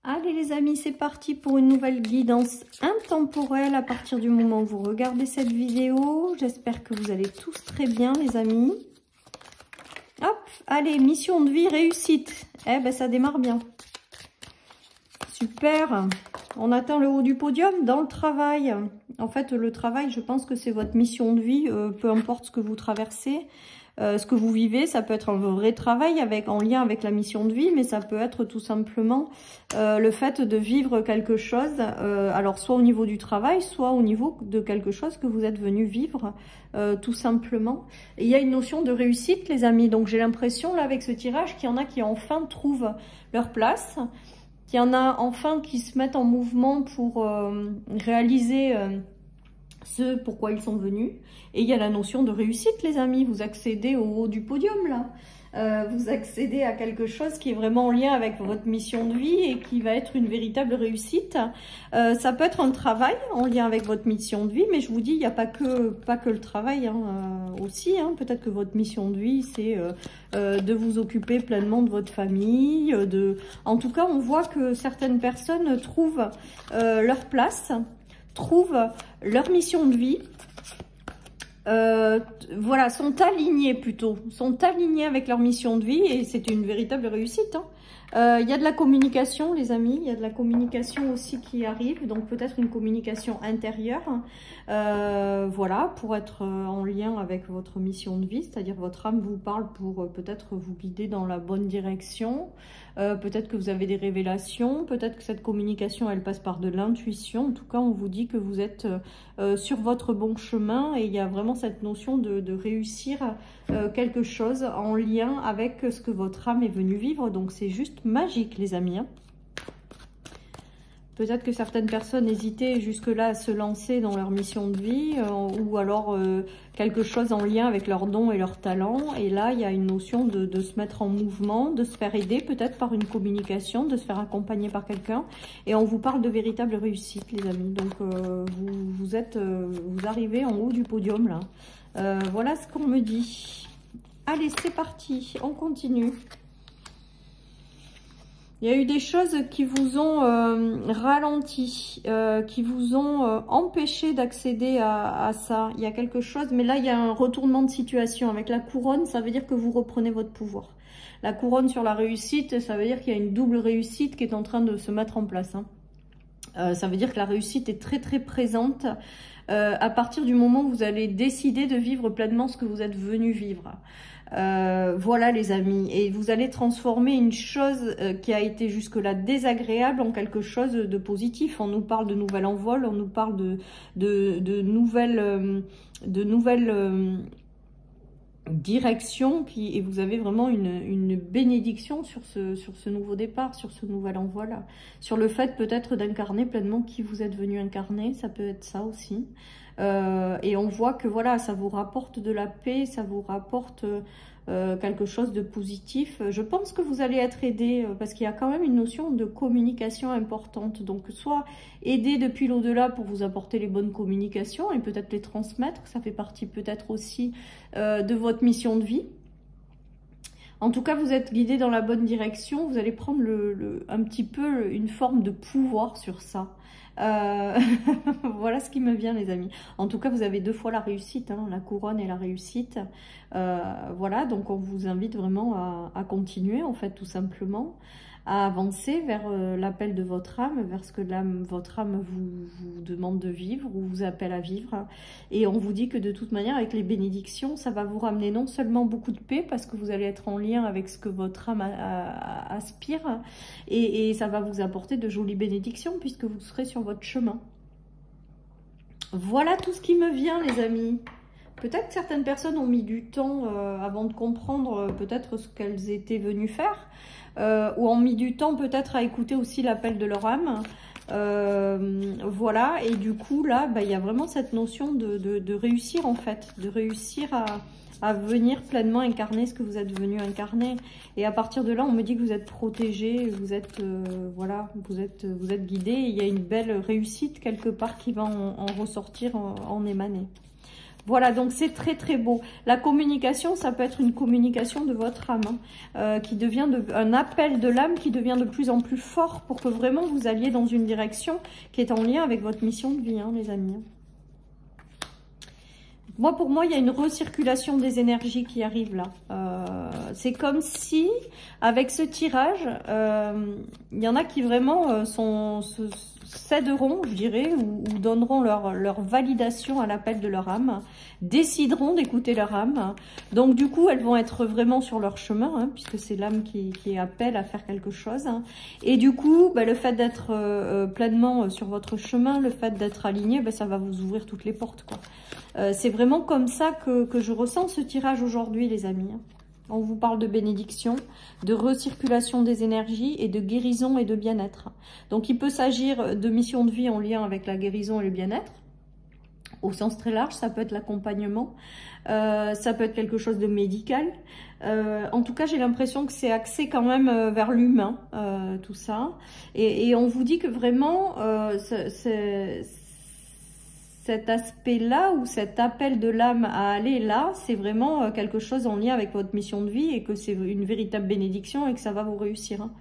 Allez les amis, c'est parti pour une nouvelle guidance intemporelle à partir du moment où vous regardez cette vidéo. J'espère que vous allez tous très bien les amis. Hop, allez, mission de vie, réussite. Eh ben ça démarre bien. Super, on atteint le haut du podium dans le travail. En fait, le travail, je pense que c'est votre mission de vie, peu importe ce que vous traversez. Ce que vous vivez, ça peut être un vrai travail en lien avec la mission de vie, mais ça peut être tout simplement le fait de vivre quelque chose, alors soit au niveau du travail, soit au niveau de quelque chose que vous êtes venu vivre, tout simplement. Et il y a une notion de réussite, les amis, donc j'ai l'impression, là, avec ce tirage, qu'il y en a qui enfin trouvent leur place, qu'il y en a enfin qui se mettent en mouvement pour réaliser... ce pourquoi ils sont venus. Et il y a la notion de réussite, les amis. Vous accédez au haut du podium, là. Vous accédez à quelque chose qui est vraiment en lien avec votre mission de vie et qui va être une véritable réussite. Ça peut être un travail en lien avec votre mission de vie, mais je vous dis, il n'y a pas que le travail aussi. Peut-être que votre mission de vie, c'est de vous occuper pleinement de votre famille. En tout cas, on voit que certaines personnes trouvent leur place, trouvent leur mission de vie, voilà, sont alignés avec leur mission de vie et c'est une véritable réussite. Il y a de la communication, les amis, il y a de la communication aussi qui arrive, donc peut-être une communication intérieure, voilà, pour être en lien avec votre mission de vie, c'est-à-dire votre âme vous parle pour peut-être vous guider dans la bonne direction, peut-être que vous avez des révélations, peut-être que cette communication, elle passe par de l'intuition. En tout cas, on vous dit que vous êtes sur votre bon chemin et il y a vraiment cette notion de réussir quelque chose en lien avec ce que votre âme est venue vivre. Donc, c'est juste magique, les amis. Peut-être que certaines personnes hésitaient jusque-là à se lancer dans leur mission de vie ou alors quelque chose en lien avec leurs dons et leurs talents. Et là, il y a une notion de se mettre en mouvement, de se faire aider peut-être par une communication, de se faire accompagner par quelqu'un. Et on vous parle de véritable réussite, les amis. Donc, vous arrivez en haut du podium, là. Voilà ce qu'on me dit. Allez, c'est parti. On continue. Il y a eu des choses qui vous ont ralenti, qui vous ont empêché d'accéder à ça. Il y a quelque chose, mais là, il y a un retournement de situation. Avec la couronne, ça veut dire que vous reprenez votre pouvoir. La couronne sur la réussite, ça veut dire qu'il y a une double réussite qui est en train de se mettre en place. Ça veut dire que la réussite est très, très présente à partir du moment où vous allez décider de vivre pleinement ce que vous êtes venu vivre. Voilà les amis, et vous allez transformer une chose qui a été jusque-là désagréable en quelque chose de positif. On nous parle de nouvel envol, on nous parle de nouvelles directions et vous avez vraiment une bénédiction sur ce nouveau départ, sur ce nouvel envol, sur le fait peut-être d'incarner pleinement qui vous êtes venu incarner. Ça peut être ça aussi. Et on voit que voilà, ça vous rapporte de la paix, ça vous rapporte quelque chose de positif. Je pense que vous allez être aidé parce qu'il y a quand même une notion de communication importante. Donc soit aider depuis l'au-delà pour vous apporter les bonnes communications et peut-être les transmettre. Ça fait partie peut-être aussi de votre mission de vie. En tout cas, vous êtes guidé dans la bonne direction. Vous allez prendre un petit peu une forme de pouvoir sur ça. Voilà ce qui me vient, les amis. En tout cas, vous avez deux fois la réussite, la couronne et la réussite. Voilà, donc on vous invite vraiment à continuer, en fait, tout simplement, à avancer vers l'appel de votre âme, vers ce que votre âme vous demande de vivre ou vous appelle à vivre. Et on vous dit que de toute manière, avec les bénédictions, ça va vous ramener non seulement beaucoup de paix, parce que vous allez être en lien avec ce que votre âme aspire, et ça va vous apporter de jolies bénédictions, puisque vous serez sur votre chemin. Voilà tout ce qui me vient, les amis. Peut-être que certaines personnes ont mis du temps avant de comprendre peut-être ce qu'elles étaient venues faire, ou ont mis du temps peut-être à écouter aussi l'appel de leur âme. Voilà, et du coup là, il y a vraiment cette notion de réussir en fait, de réussir à venir pleinement incarner ce que vous êtes venu incarner. Et à partir de là, on me dit que vous êtes protégé, vous êtes voilà, vous êtes guidé. Il y a une belle réussite quelque part qui va en ressortir, en émaner. Voilà, donc c'est très très beau. La communication, ça peut être une communication de votre âme, qui devient un appel de l'âme qui devient de plus en plus fort pour que vraiment vous alliez dans une direction qui est en lien avec votre mission de vie, hein, les amis. Moi, pour moi, il y a une recirculation des énergies qui arrive là. C'est comme si, avec ce tirage, il y en a qui vraiment céderont, je dirais, ou donneront leur validation à l'appel de leur âme, décideront d'écouter leur âme. Donc, du coup, elles vont être vraiment sur leur chemin, hein, puisque c'est l'âme qui appelle à faire quelque chose. Hein. Et du coup, le fait d'être pleinement sur votre chemin, le fait d'être aligné, ça va vous ouvrir toutes les portes, quoi. C'est vraiment comme ça que je ressens ce tirage aujourd'hui, les amis. On vous parle de bénédiction, de recirculation des énergies et de guérison et de bien-être. Donc, il peut s'agir de mission de vie en lien avec la guérison et le bien-être. Au sens très large, ça peut être l'accompagnement, ça peut être quelque chose de médical. En tout cas, j'ai l'impression que c'est axé quand même vers l'humain, tout ça. Et on vous dit que vraiment, cet aspect-là ou cet appel de l'âme à aller là, c'est vraiment quelque chose en lien avec votre mission de vie et que c'est une véritable bénédiction et que ça va vous réussir. Hein.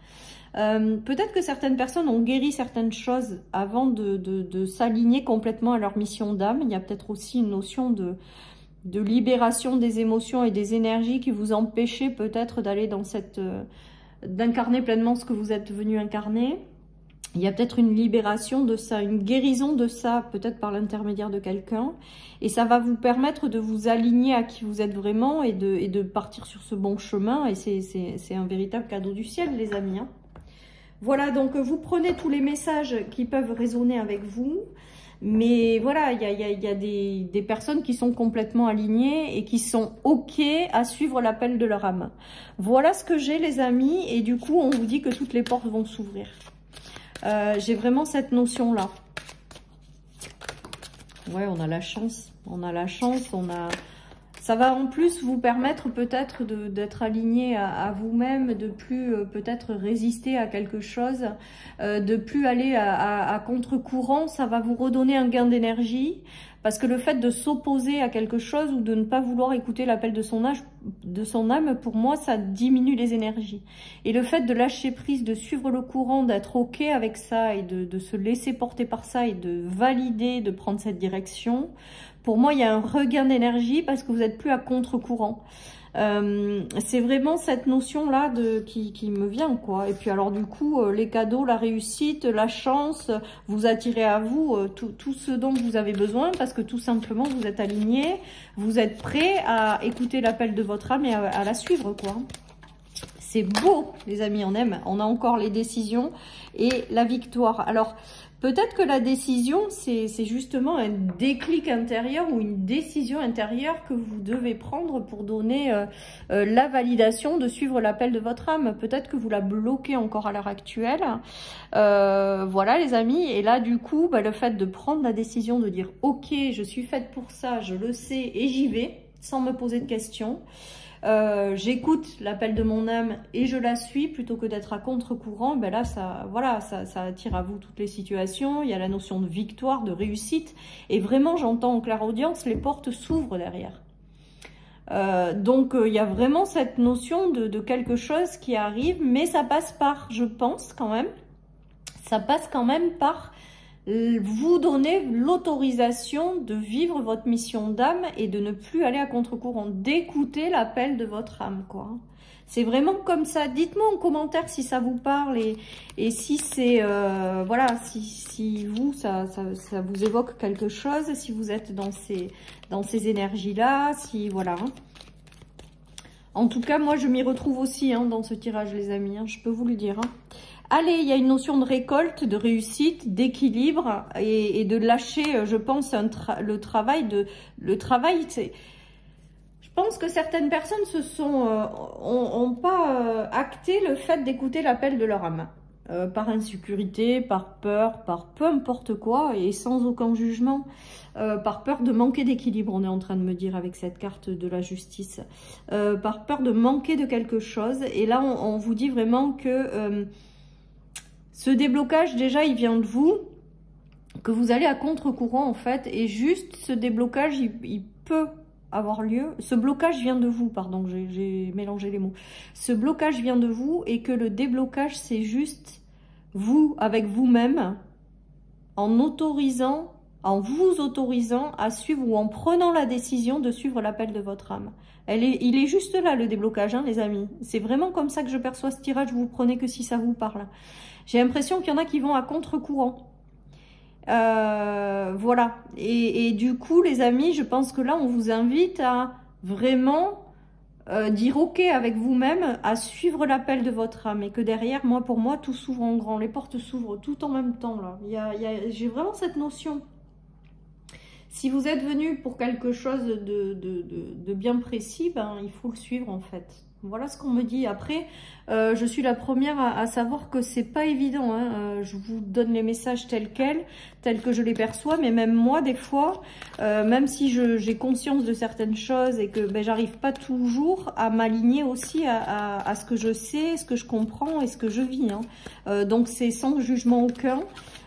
Peut-être que certaines personnes ont guéri certaines choses avant de s'aligner complètement à leur mission d'âme. Il y a peut-être aussi une notion de libération des émotions et des énergies qui vous empêchaient peut-être d'aller dans d'incarner pleinement ce que vous êtes venu incarner. Il y a peut-être une libération de ça, une guérison de ça, peut-être par l'intermédiaire de quelqu'un. Et ça va vous permettre de vous aligner à qui vous êtes vraiment et de partir sur ce bon chemin. Et c'est un véritable cadeau du ciel, les amis. Hein. Voilà, donc vous prenez tous les messages qui peuvent résonner avec vous. Mais voilà, il y a des personnes qui sont complètement alignées et qui sont OK à suivre l'appel de leur âme. Voilà ce que j'ai, les amis. Et du coup, on vous dit que toutes les portes vont s'ouvrir. J'ai vraiment cette notion-là. Ouais, on a la chance. On a la chance, ça va en plus vous permettre peut-être d'être aligné à vous-même, de plus peut-être résister à quelque chose, de plus aller à contre-courant. Ça va vous redonner un gain d'énergie. Parce que le fait de s'opposer à quelque chose ou de ne pas vouloir écouter l'appel de son âme, pour moi, ça diminue les énergies. Et le fait de lâcher prise, de suivre le courant, d'être OK avec ça et de se laisser porter par ça et de valider, de prendre cette direction, pour moi, il y a un regain d'énergie parce que vous n'êtes plus à contre-courant. C'est vraiment cette notion-là qui me vient, quoi. Et puis alors du coup, les cadeaux, la réussite, la chance, vous attirez à vous tout ce dont vous avez besoin parce que tout simplement, vous êtes aligné, vous êtes prêt à écouter l'appel de votre âme et à la suivre, quoi. C'est beau, les amis, on aime. On a encore les décisions et la victoire. Alors, peut-être que la décision, c'est justement un déclic intérieur ou une décision intérieure que vous devez prendre pour donner la validation de suivre l'appel de votre âme. Peut-être que vous la bloquez encore à l'heure actuelle. Voilà, les amis. Et là, du coup, le fait de prendre la décision de dire « Ok, je suis faite pour ça, je le sais et j'y vais » sans me poser de questions. J'écoute l'appel de mon âme et je la suis plutôt que d'être à contre-courant. Là, ça attire à vous toutes les situations. Il y a la notion de victoire, de réussite. Et vraiment, j'entends en clairaudience, les portes s'ouvrent derrière. Donc, il y a vraiment cette notion de quelque chose qui arrive. Mais ça passe par, je pense quand même, ça passe quand même par vous donner l'autorisation de vivre votre mission d'âme et de ne plus aller à contre-courant, d'écouter l'appel de votre âme, quoi. C'est vraiment comme ça. Dites-moi en commentaire si ça vous parle et si c'est voilà, si vous ça vous évoque quelque chose, si vous êtes dans ces énergies-là, si voilà. En tout cas, moi je m'y retrouve aussi dans ce tirage, les amis. Je peux vous le dire. Allez, il y a une notion de récolte, de réussite, d'équilibre et de lâcher, je pense, le travail. Le travail, c'est... Je pense que certaines personnes ont pas acté le fait d'écouter l'appel de leur âme. Par insécurité, par peur, par peu importe quoi, et sans aucun jugement. Par peur de manquer d'équilibre, on est en train de me dire avec cette carte de la justice. Par peur de manquer de quelque chose. Et là, on vous dit vraiment que... ce déblocage, déjà, il vient de vous, que vous allez à contre-courant, en fait, et juste ce déblocage, il peut avoir lieu, ce blocage vient de vous, pardon, j'ai mélangé les mots. Ce blocage vient de vous et que le déblocage, c'est juste vous, avec vous-même, en vous autorisant à suivre ou en prenant la décision de suivre l'appel de votre âme. Il est juste là, le déblocage, hein, les amis. C'est vraiment comme ça que je perçois ce tirage, vous prenez que si ça vous parle. J'ai l'impression qu'il y en a qui vont à contre-courant. Voilà, et du coup les amis, je pense que là on vous invite à vraiment dire ok avec vous-même, à suivre l'appel de votre âme, et que derrière, pour moi tout s'ouvre en grand, les portes s'ouvrent tout en même temps là. J'ai vraiment cette notion. Si vous êtes venu pour quelque chose de bien précis, ben, il faut le suivre en fait. Voilà ce qu'on me dit. Après, je suis la première à savoir que c'est pas évident. Hein. Je vous donne les messages tels que je les perçois. Mais même moi, des fois, même si j'ai conscience de certaines choses et que ben, j'arrive pas toujours à m'aligner aussi à ce que je sais, ce que je comprends et ce que je vis. Hein. Donc c'est sans jugement aucun.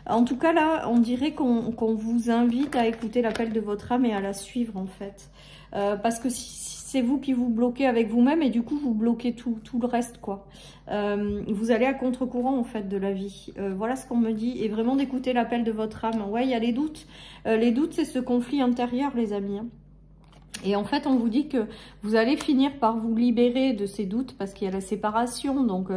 En tout cas, là, on dirait qu'on vous invite à écouter l'appel de votre âme et à la suivre, en fait. Parce que si c'est vous qui vous bloquez avec vous-même et du coup, vous bloquez tout le reste, quoi. Vous allez à contre-courant, en fait, de la vie. Voilà ce qu'on me dit. Et vraiment d'écouter l'appel de votre âme. Ouais, il y a les doutes. Les doutes, c'est ce conflit intérieur, les amis. Hein. Et en fait, on vous dit que vous allez finir par vous libérer de ces doutes parce qu'il y a la séparation donc,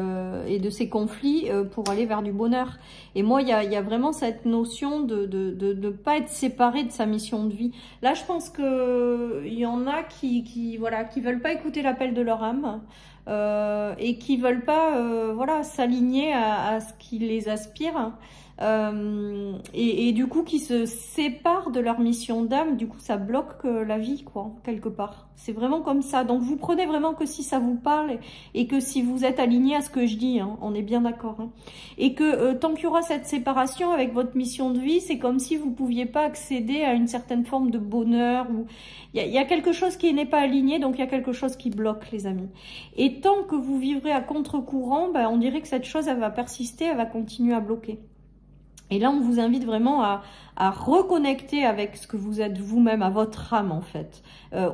et de ces conflits pour aller vers du bonheur. Et moi, il y a vraiment cette notion de ne pas être séparé de sa mission de vie. Là, je pense qu'il y en a qui veulent pas écouter l'appel de leur âme et qui veulent pas s'aligner à ce qui les aspire. Et du coup qui se séparent de leur mission d'âme, du coup ça bloque la vie quoi, quelque part. C'est vraiment comme ça, donc vous prenez vraiment que si ça vous parle et que si vous êtes aligné à ce que je dis, hein, on est bien d'accord. Hein. Et que tant qu'il y aura cette séparation avec votre mission de vie, c'est comme si vous pouviez pas accéder à une certaine forme de bonheur. Ou il y a quelque chose qui n'est pas aligné, donc il y a quelque chose qui bloque les amis. Et tant que vous vivrez à contre-courant, ben, on dirait que cette chose elle va persister, elle va continuer à bloquer. Et là, on vous invite vraiment à reconnecter avec ce que vous êtes vous-même, à votre âme en fait.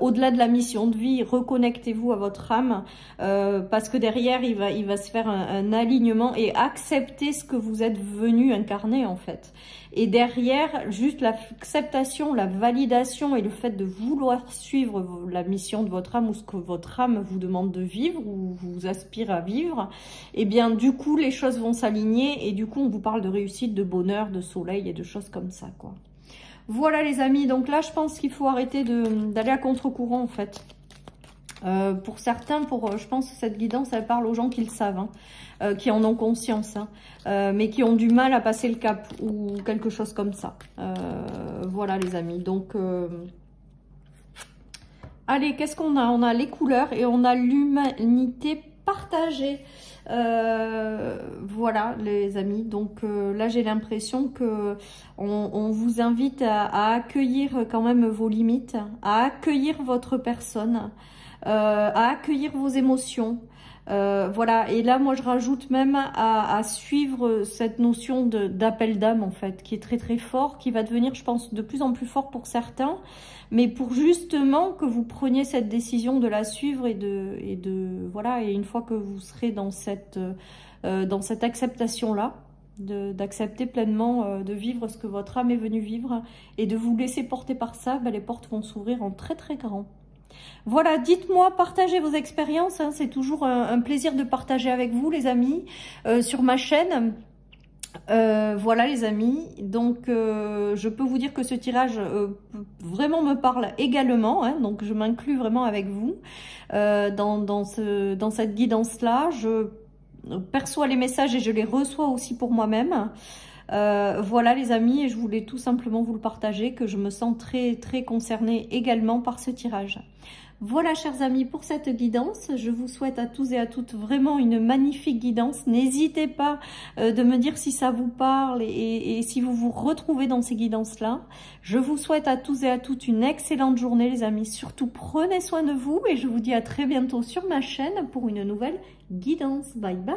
Au-delà de la mission de vie, reconnectez-vous à votre âme parce que derrière, il va se faire un alignement et accepter ce que vous êtes venu incarner en fait. Et derrière, juste l'acceptation, la validation et le fait de vouloir suivre la mission de votre âme ou ce que votre âme vous demande de vivre ou vous aspire à vivre, et bien du coup, les choses vont s'aligner et du coup, on vous parle de réussite, de bonheur, de soleil et de choses comme ça, quoi. Voilà les amis, donc là, je pense qu'il faut arrêter d'aller à contre-courant en fait. Pour certains, je pense que cette guidance, elle parle aux gens qui le savent, hein, qui en ont conscience, hein, mais qui ont du mal à passer le cap ou quelque chose comme ça. Voilà les amis, donc allez, qu'est-ce qu'on a? On a les couleurs et on a l'humanité partagée. Voilà les amis, donc là j'ai l'impression que on vous invite à accueillir quand même vos limites, à accueillir votre personne, à accueillir vos émotions. Voilà, et là moi je rajoute même à suivre cette notion d'appel d'âme en fait, qui est très très fort, qui va devenir je pense de plus en plus fort pour certains, mais pour justement que vous preniez cette décision de la suivre et voilà, et une fois que vous serez dans cette acceptation là, d'accepter pleinement de vivre ce que votre âme est venue vivre et de vous laisser porter par ça, ben, les portes vont s'ouvrir en très très grand. Voilà, dites-moi, partagez vos expériences, hein, c'est toujours un plaisir de partager avec vous les amis sur ma chaîne. Voilà les amis, donc je peux vous dire que ce tirage vraiment me parle également, hein, donc je m'inclus vraiment avec vous dans cette guidance-là. Je perçois les messages et je les reçois aussi pour moi-même. Voilà les amis, et je voulais tout simplement vous le partager, que je me sens très très concernée également par ce tirage. Voilà chers amis pour cette guidance, je vous souhaite à tous et à toutes vraiment une magnifique guidance. N'hésitez pas de me dire si ça vous parle et si vous vous retrouvez dans ces guidances-là. Je vous souhaite à tous et à toutes une excellente journée les amis, surtout prenez soin de vous et je vous dis à très bientôt sur ma chaîne pour une nouvelle guidance. Bye bye.